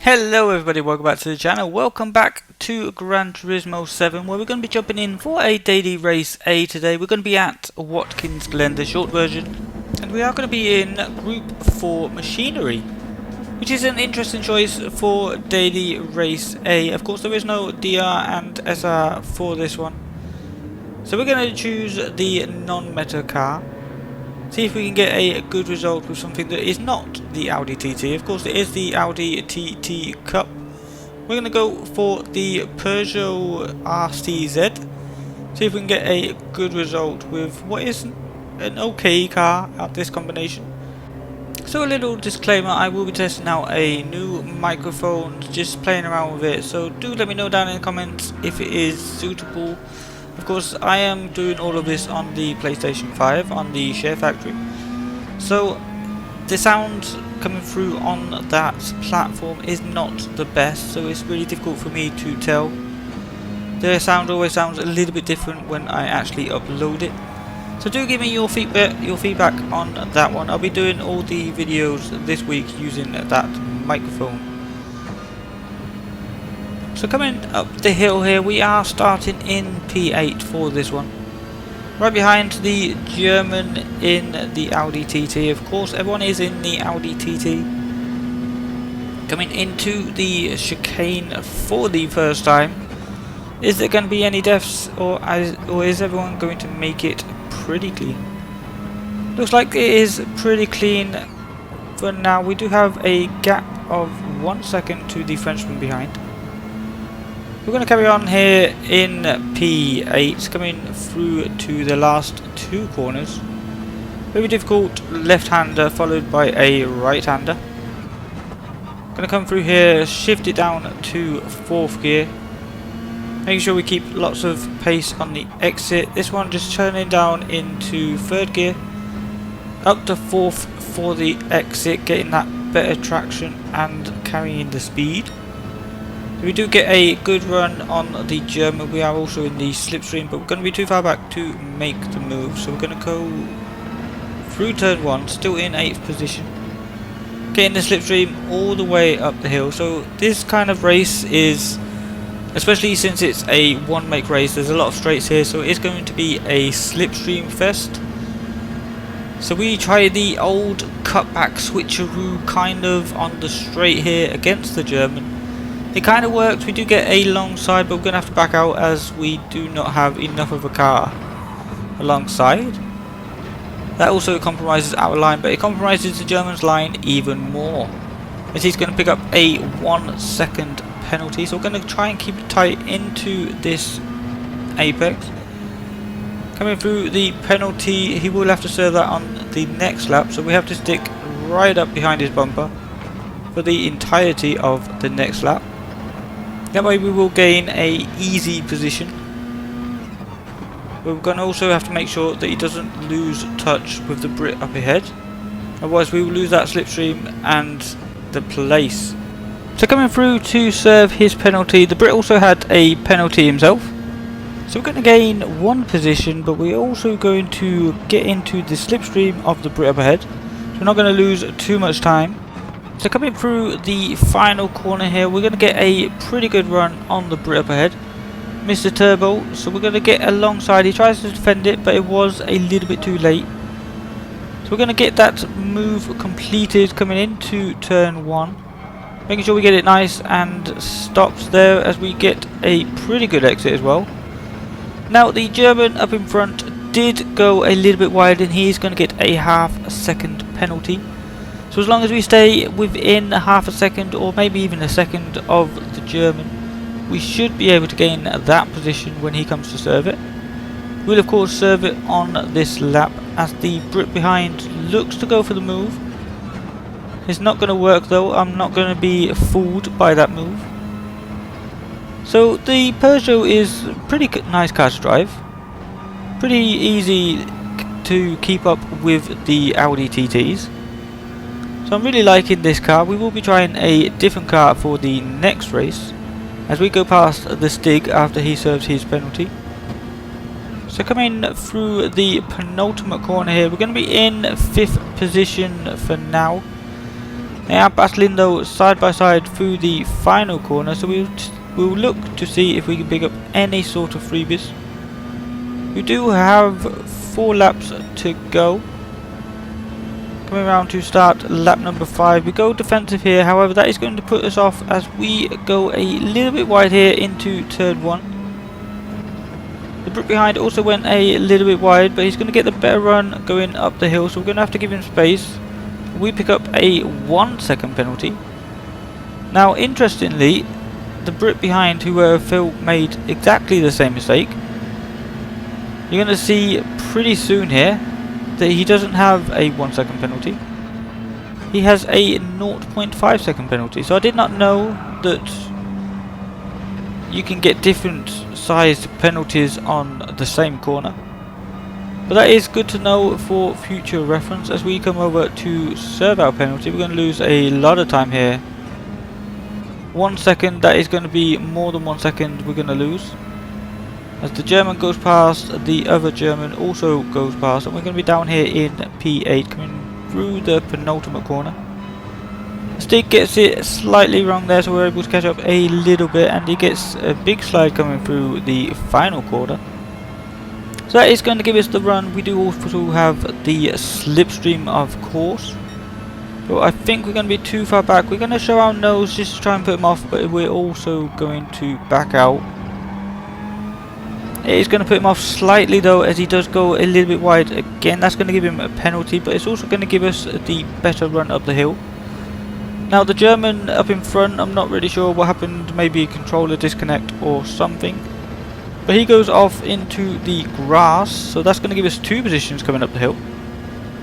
Hello everybody, welcome back to the channel. Welcome back to Gran Turismo 7, where we're going to be jumping in for a daily race A today. We're going to be at Watkins, Glen, the short version, and we are going to be in Group 4 Machinery, which is an interesting choice for daily race A. Of course, there is no DR and SR for this one, so we're going to choose the non-meta car. See if we can get a good result with something that is not the Audi TT. Of course, it is the Audi TT Cup. We're going to go for the Peugeot RCZ. See if we can get a good result with what is an okay car at this combination. So a little disclaimer, I will be testing out a new microphone, just playing around with it. So do let me know down in the comments if it is suitable. Of course, I am doing all of this on the PlayStation 5 on the Share Factory, so the sound coming through on that platform is not the best, so it's really difficult for me to tell. The sound always sounds a little bit different when I actually upload it, so do give me your feedback on that one. I'll be doing all the videos this week using that microphone. So coming up the hill here, we are starting in P8 for this one. Right behind the German in the Audi TT. Of course, everyone is in the Audi TT. Coming into the chicane for the first time. Is there going to be any deaths, or is everyone going to make it pretty clean? Looks like it is pretty clean for now. We do have a gap of 1 second to the Frenchman behind. We're going to carry on here in P8, coming through to the last two corners. Very difficult left-hander followed by a right-hander. Going to come through here, shift it down to 4th gear. Making sure we keep lots of pace on the exit. This one just turning down into 3rd gear. Up to 4th for the exit, getting that better traction and carrying the speed. We do get a good run on the German. We are also in the slipstream, but we're going to be too far back to make the move, so we're going to go through turn 1, still in 8th position, getting the slipstream all the way up the hill. So this kind of race is, especially since it's a one make race, there's a lot of straights here, so it's going to be a slipstream fest. So we try the old cutback switcheroo kind of on the straight here against the German. It kind of works. We do get a long side, but we're going to have to back out as we do not have enough of a car alongside. That also compromises our line, but it compromises the German's line even more, as he's going to pick up a 1 second penalty. So we're going to try and keep it tight into this apex. Coming through the penalty, he will have to serve that on the next lap, so we have to stick right up behind his bumper for the entirety of the next lap. That way we will gain a easy position. We're going to also have to make sure that he doesn't lose touch with the Brit up ahead, otherwise we will lose that slipstream and the place. So coming through to serve his penalty, the Brit also had a penalty himself. So we're going to gain 1 position, but we're also going to get into the slipstream of the Brit up ahead. So we're not going to lose too much time. So coming through the final corner here, we're going to get a pretty good run on the Brit up ahead, Mr. Turbo. So we're going to get alongside. He tries to defend it, but it was a little bit too late. So we're going to get that move completed coming into turn 1, making sure we get it nice and stops there as we get a pretty good exit as well. Now the German up in front did go a little bit wide, and he's going to get a ½ second penalty. So as long as we stay within ½ second, or maybe even a second, of the German, we should be able to gain that position when he comes to serve it. We'll of course serve it on this lap, as the Brit behind looks to go for the move. It's not going to work though. I'm not going to be fooled by that move. So the Peugeot is a pretty nice car to drive. Pretty easy to keep up with the Audi TTs. So I'm really liking this car. We will be trying a different car for the next race as we go past the Stig after he serves his penalty. So coming through the penultimate corner here, we're going to be in 5th position for now. They are battling though side by side through the final corner, so we'll look to see if we can pick up any sort of freebies. We do have 4 laps to go. Coming around to start lap number 5. We go defensive here, however that is going to put us off as we go a little bit wide here into turn 1. The Brit behind also went a little bit wide, but he's going to get the better run going up the hill, so we're going to have to give him space. We pick up a 1 second penalty. Now interestingly, the Brit behind who Phil made exactly the same mistake, you're going to see pretty soon here that he doesn't have a 1 second penalty. He has a 0.5 second penalty. So I did not know that you can get different sized penalties on the same corner. But that is good to know for future reference. As we come over to serve our penalty, we're going to lose a lot of time here. 1 second, that is going to be more than 1 second we're going to lose. As the German goes past, the other German also goes past, and we're going to be down here in P8 coming through the penultimate corner. Stig gets it slightly wrong there, so we're able to catch up a little bit, and he gets a big slide coming through the final corner. So that is going to give us the run. We do also have the slipstream, of course. But I think we're going to be too far back. We're going to show our nose just to try and put him off, but we're also going to back out. It is going to put him off slightly though, as he does go a little bit wide again. That's going to give him a penalty, but it's also going to give us the better run up the hill. Now the German up in front, I'm not really sure what happened, maybe a controller disconnect or something. But he goes off into the grass, so that's going to give us 2 positions coming up the hill.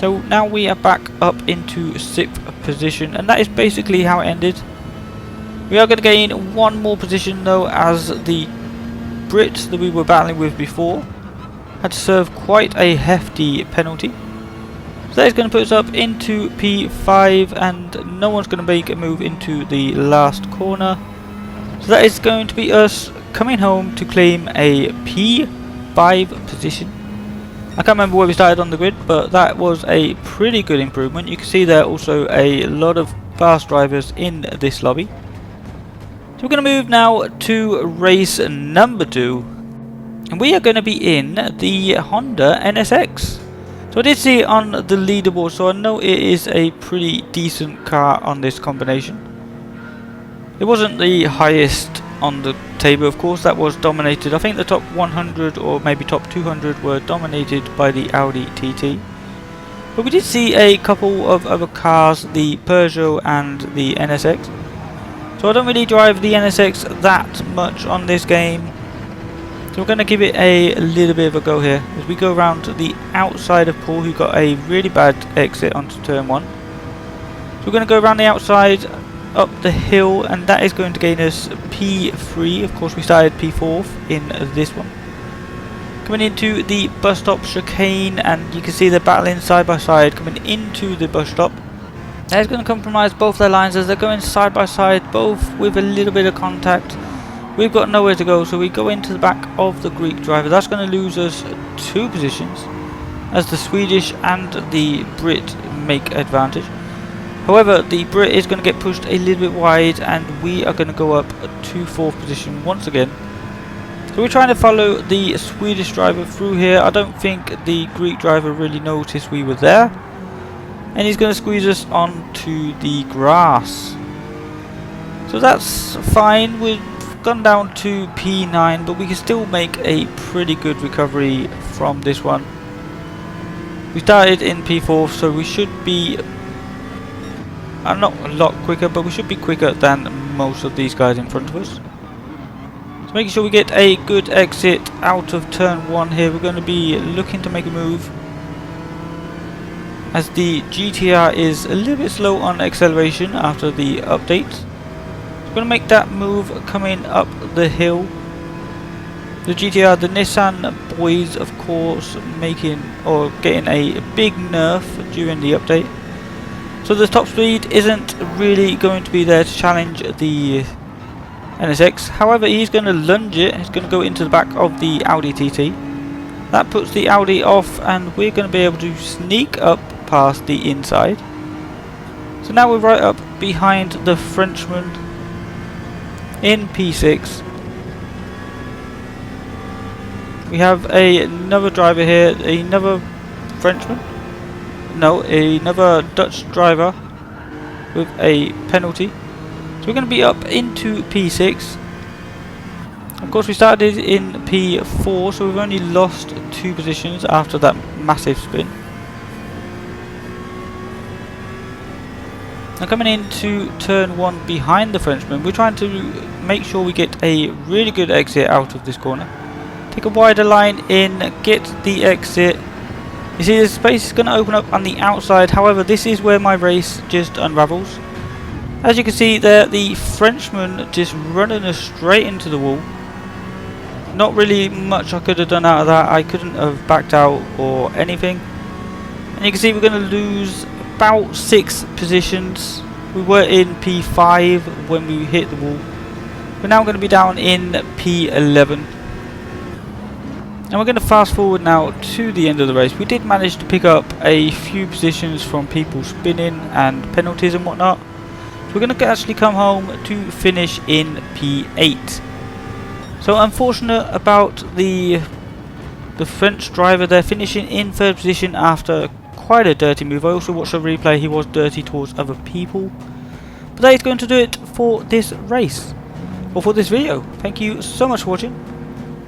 So now we are back up into 6th position, and that is basically how it ended. We are going to gain 1 more position though, as the Brits that we were battling with before had to serve quite a hefty penalty. So that is going to put us up into P5, and no one's going to make a move into the last corner. So that is going to be us coming home to claim a P5 position. I can't remember where we started on the grid, but that was a pretty good improvement. You can see there also a lot of fast drivers in this lobby. So we're going to move now to race number 2, and we are going to be in the Honda NSX. So I did see it on the leaderboard, so I know it is a pretty decent car on this combination. It wasn't the highest on the table, of course. That was dominated. I think the top 100 or maybe top 200 were dominated by the Audi TT. But we did see a couple of other cars, the Peugeot and the NSX. So I don't really drive the NSX that much on this game. So we're going to give it a little bit of a go here. As we go around to the outside of Paul, who got a really bad exit onto turn 1. So we're going to go around the outside, up the hill, and that is going to gain us P3. Of course we started P4 in this one. Coming into the bus stop chicane, and you can see they're battling side by side coming into the bus stop. That is going to compromise both their lines as they're going side by side, both with a little bit of contact. We've got nowhere to go, so we go into the back of the Greek driver. That's going to lose us 2 positions, as the Swedish and the Brit make advantage. However, the Brit is going to get pushed a little bit wide, and we are going to go up to 4th position once again. So we're trying to follow the Swedish driver through here. I don't think the Greek driver really noticed we were there, and he's going to squeeze us onto the grass. So that's fine. We've gone down to P9, but we can still make a pretty good recovery from this one. We started in P4, so we should be not a lot quicker, but we should be quicker than most of these guys in front of us. So making sure we get a good exit out of turn 1 here. We're going to be looking to make a move, as the GTR is a little bit slow on acceleration after the update. We're going to make that move coming up the hill. The GTR, the Nissan boys, of course, making or getting a big nerf during the update. So the top speed isn't really going to be there to challenge the NSX. However, he's going to lunge it. He's going to go into the back of the Audi TT. That puts the Audi off, and we're going to be able to sneak up past the inside. So now we're right up behind the Frenchman in P6. We have another driver here, another Frenchman? No, another Dutch driver with a penalty. So we're going to be up into P6. Of course we started in P4, so we've only lost 2 positions after that massive spin. Now coming into turn 1 behind the Frenchman, we're trying to make sure we get a really good exit out of this corner. Take a wider line in, get the exit. You see the space is going to open up on the outside, however this is where my race just unravels. As you can see there, the Frenchman just running us straight into the wall. Not really much I could have done out of that. I couldn't have backed out or anything. And you can see we're going to lose about 6 positions. We were in P5 when we hit the wall. We're now going to be down in P11. And we're going to fast forward now to the end of the race. We did manage to pick up a few positions from people spinning and penalties and whatnot. So we're going to actually come home to finish in P8. So unfortunate about the French driver there finishing in 3rd position after quite a dirty move. I also watched the replay, he was dirty towards other people. But that is going to do it for this race, or for this video. Thank you so much for watching.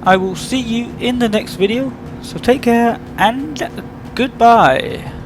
I will see you in the next video, so take care and goodbye.